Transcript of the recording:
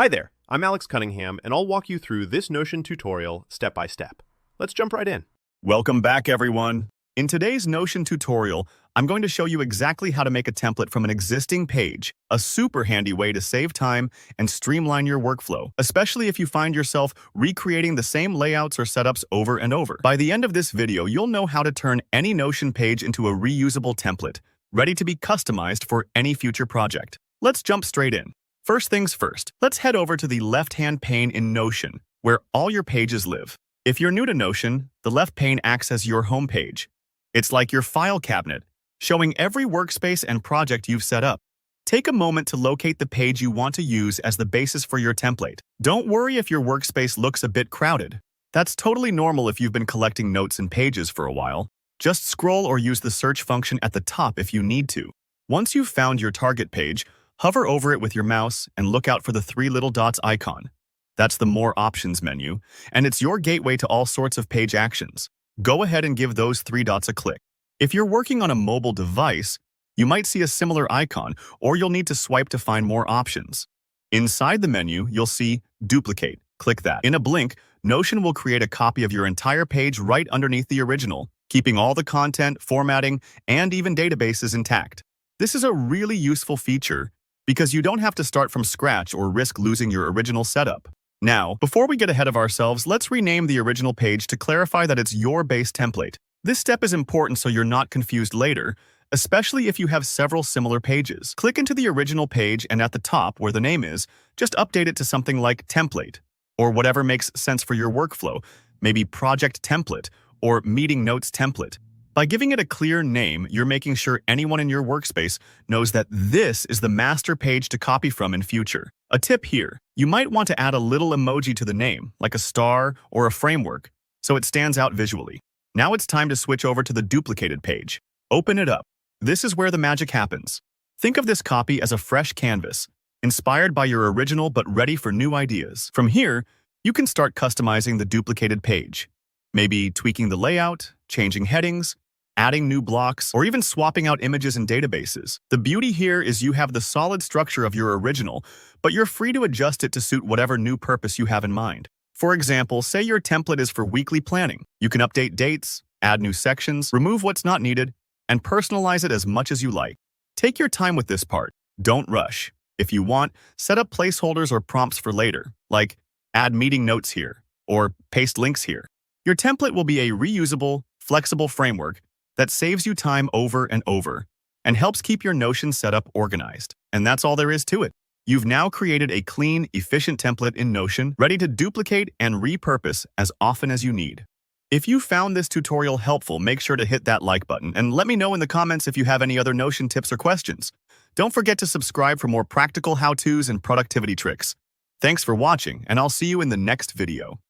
Hi there, I'm Alex Cunningham, and I'll walk you through this Notion tutorial step by step. Let's jump right in. Welcome back, everyone. In today's Notion tutorial, I'm going to show you exactly how to make a template from an existing page, a super handy way to save time and streamline your workflow, especially if you find yourself recreating the same layouts or setups over and over. By the end of this video, you'll know how to turn any Notion page into a reusable template, ready to be customized for any future project. Let's jump straight in. First things first, let's head over to the left-hand pane in Notion, where all your pages live. If you're new to Notion, the left pane acts as your home page. It's like your file cabinet, showing every workspace and project you've set up. Take a moment to locate the page you want to use as the basis for your template. Don't worry if your workspace looks a bit crowded. That's totally normal if you've been collecting notes and pages for a while. Just scroll or use the search function at the top if you need to. Once you've found your target page, hover over it with your mouse and look out for the three little dots icon. That's the More Options menu, and it's your gateway to all sorts of page actions. Go ahead and give those three dots a click. If you're working on a mobile device, you might see a similar icon, or you'll need to swipe to find more options. Inside the menu, you'll see Duplicate. Click that. In a blink, Notion will create a copy of your entire page right underneath the original, keeping all the content, formatting, and even databases intact. This is a really useful feature because you don't have to start from scratch or risk losing your original setup. Now, before we get ahead of ourselves, let's rename the original page to clarify that it's your base template. This step is important so you're not confused later, especially if you have several similar pages. Click into the original page and at the top, where the name is, just update it to something like Template, or whatever makes sense for your workflow, maybe Project Template or Meeting Notes Template. By giving it a clear name, you're making sure anyone in your workspace knows that this is the master page to copy from in future. A tip here, you might want to add a little emoji to the name, like a star or a framework, so it stands out visually. Now it's time to switch over to the duplicated page. Open it up. This is where the magic happens. Think of this copy as a fresh canvas, inspired by your original but ready for new ideas. From here, you can start customizing the duplicated page. Maybe tweaking the layout, changing headings, adding new blocks, or even swapping out images in databases. The beauty here is you have the solid structure of your original, but you're free to adjust it to suit whatever new purpose you have in mind. For example, say your template is for weekly planning. You can update dates, add new sections, remove what's not needed, and personalize it as much as you like. Take your time with this part. Don't rush. If you want, set up placeholders or prompts for later, like add meeting notes here, or paste links here. Your template will be a reusable, flexible framework that saves you time over and over and helps keep your Notion setup organized. And that's all there is to it. You've now created a clean, efficient template in Notion, ready to duplicate and repurpose as often as you need. If you found this tutorial helpful, make sure to hit that like button and let me know in the comments if you have any other Notion tips or questions. Don't forget to subscribe for more practical how-tos and productivity tricks. Thanks for watching, and I'll see you in the next video.